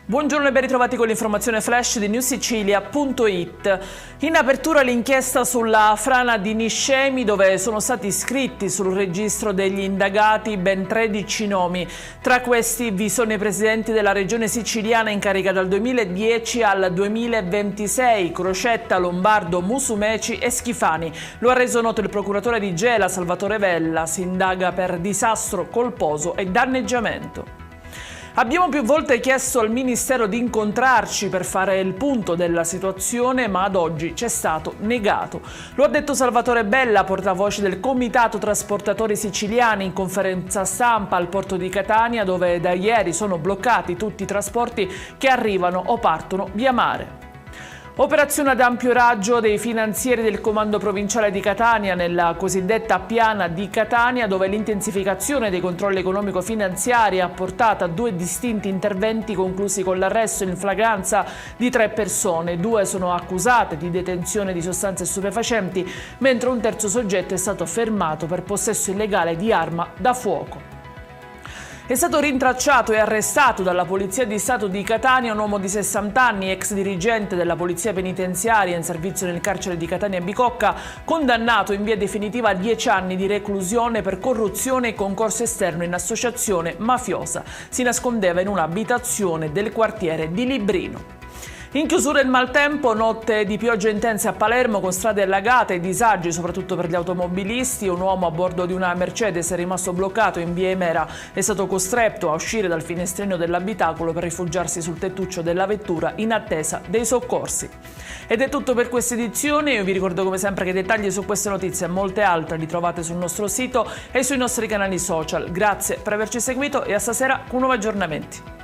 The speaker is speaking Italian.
Buongiorno e ben ritrovati con l'informazione flash di newsicilia.it. In apertura l'inchiesta sulla frana di Niscemi, dove sono stati iscritti sul registro degli indagati ben 13 nomi. Tra questi vi sono i presidenti della regione siciliana in carica dal 2010 al 2026, Crocetta, Lombardo, Musumeci e Schifani. Lo ha reso noto il procuratore di Gela, Salvatore Vella. Si indaga per disastro colposo e danneggiamento. Abbiamo più volte chiesto al Ministero di incontrarci per fare il punto della situazione, ma ad oggi ci è stato negato. Lo ha detto Salvatore Vella, portavoce del Comitato Trasportatori Siciliani, in conferenza stampa al porto di Catania, dove da ieri sono bloccati tutti i trasporti che arrivano o partono via mare. Operazione ad ampio raggio dei finanzieri del Comando Provinciale di Catania nella cosiddetta Piana di Catania, dove l'intensificazione dei controlli economico-finanziari ha portato a 2 distinti interventi conclusi con l'arresto in flagranza di 3 persone. 2 sono accusate di detenzione di sostanze stupefacenti, mentre un terzo soggetto è stato fermato per possesso illegale di arma da fuoco. È stato rintracciato e arrestato dalla Polizia di Stato di Catania un uomo di 60 anni, ex dirigente della Polizia Penitenziaria in servizio nel carcere di Catania Bicocca, condannato in via definitiva a 10 anni di reclusione per corruzione e concorso esterno in associazione mafiosa. Si nascondeva in un'abitazione del quartiere di Librino. In chiusura il maltempo, notte di piogge intense a Palermo con strade allagate e disagi soprattutto per gli automobilisti. Un uomo a bordo di una Mercedes è rimasto bloccato in via Emera, è stato costretto a uscire dal finestrino dell'abitacolo per rifugiarsi sul tettuccio della vettura in attesa dei soccorsi. Ed è tutto per questa edizione. Io vi ricordo come sempre che i dettagli su queste notizie e molte altre li trovate sul nostro sito e sui nostri canali social. Grazie per averci seguito e a stasera con nuovi aggiornamenti.